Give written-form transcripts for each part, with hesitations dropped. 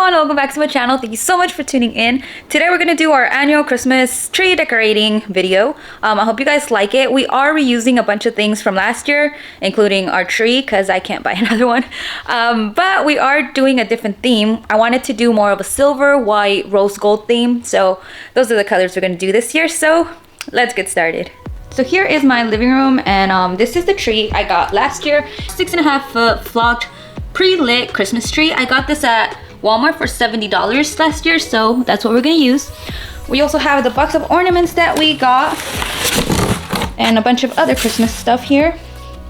everyone, welcome back to my channel. Thank you so much for tuning in. Today we're gonna do our annual Christmas tree decorating video. I hope you guys like it. We are reusing a bunch of things from last year, including our tree because I can't buy another one. But we are doing a different theme. I wanted to do more of a silver, white, rose gold theme. So those are the colors we're gonna do this year. So let's get started. So here is my living room, and this is the tree I got last year. 6.5 foot flocked pre-lit Christmas tree. I got this at Walmart for $70 last year, so that's what we're gonna use. We also have the box of ornaments that we got and a bunch of other Christmas stuff here.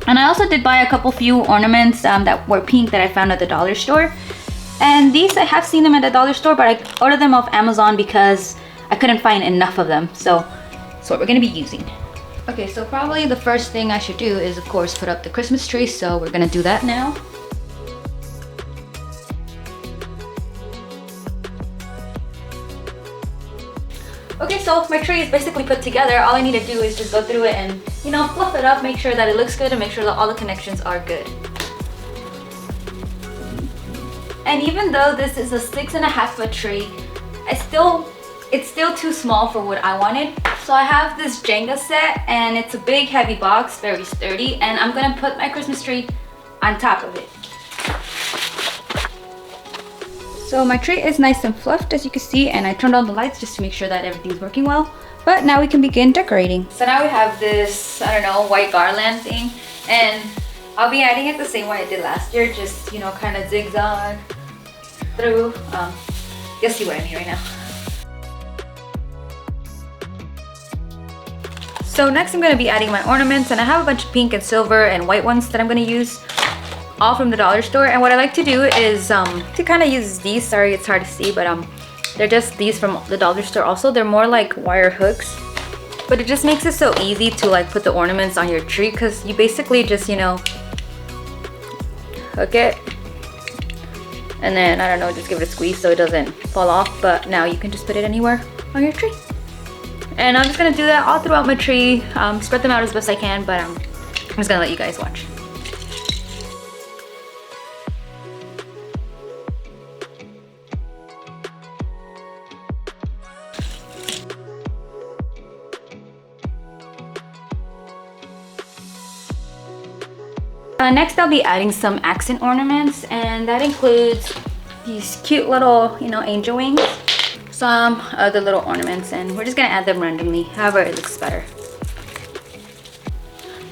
And I also did buy a few ornaments that were pink that I found at the dollar store. And these, I have seen them at the dollar store, but I ordered them off Amazon because I couldn't find enough of them. So that's what we're gonna be using. Okay, so probably the first thing I should do is, of course, put up the Christmas tree. So we're gonna do that now. Okay, so my tree is basically put together. All I need to do is just go through it and, you know, fluff it up, make sure that it looks good, and make sure that all the connections are good. And even though this is a 6.5 foot tree, it's still too small for what I wanted. So I have this Jenga set, and it's a big heavy box, very sturdy, and I'm gonna put my Christmas tree on top of it. So my tree is nice and fluffed, as you can see, and I turned on the lights just to make sure that everything's working well. But now we can begin decorating. So now we have this, I don't know, white garland thing, and I'll be adding it the same way I did last year, just, you know, kind of zigzag through. You'll see what I mean right now. So next I'm going to be adding my ornaments, and I have a bunch of pink and silver and white ones that I'm going to use, all from the dollar store. And what I like to do is to kind of use these. Sorry, it's hard to see, but they're just these from the dollar store also. They're more like wire hooks, but it just makes it so easy to like put the ornaments on your tree, because you basically just, you know, hook it and then, I don't know, just give it a squeeze so it doesn't fall off. But now you can just put it anywhere on your tree. And I'm just gonna do that all throughout my tree, spread them out as best I can, but I'm just gonna let you guys watch. Next I'll be adding some accent ornaments, and that includes these cute little, you know, angel wings, some other little ornaments, and we're just gonna add them randomly, however it looks better.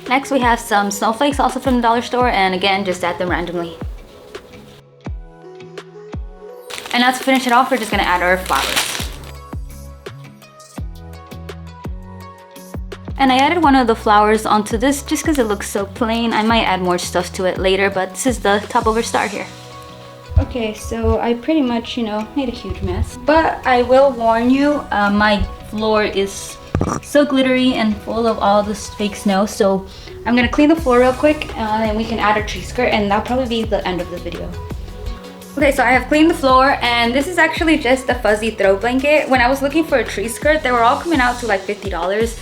Next we have some snowflakes, also from the dollar store, and again, just add them randomly. And now to finish it off, we're just gonna add our flowers. And I added one of the flowers onto this just because it looks so plain. I might add more stuff to it later, but this is the top over star here. Okay, so I pretty much, you know, made a huge mess. But I will warn you, my floor is so glittery and full of all this fake snow. So I'm gonna clean the floor real quick, and we can add our tree skirt, and that'll probably be the end of the video. Okay, so I have cleaned the floor, and this is actually just a fuzzy throw blanket. When I was looking for a tree skirt, they were all coming out to like $50.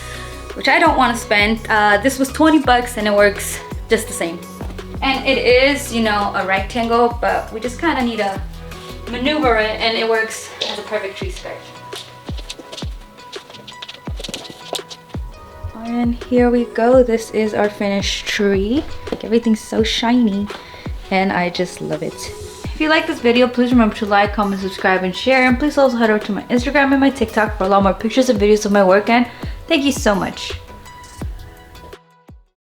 Which I don't want to spend. This was 20 bucks and it works just the same. And it is, you know, a rectangle, but we just kind of need to maneuver it, and it works as a perfect tree skirt. And here we go. This is our finished tree. Like, everything's so shiny and I just love it. If you like this video, please remember to like, comment, subscribe, and share. And please also head over to my Instagram and my TikTok for a lot more pictures and videos of my work. And thank you so much.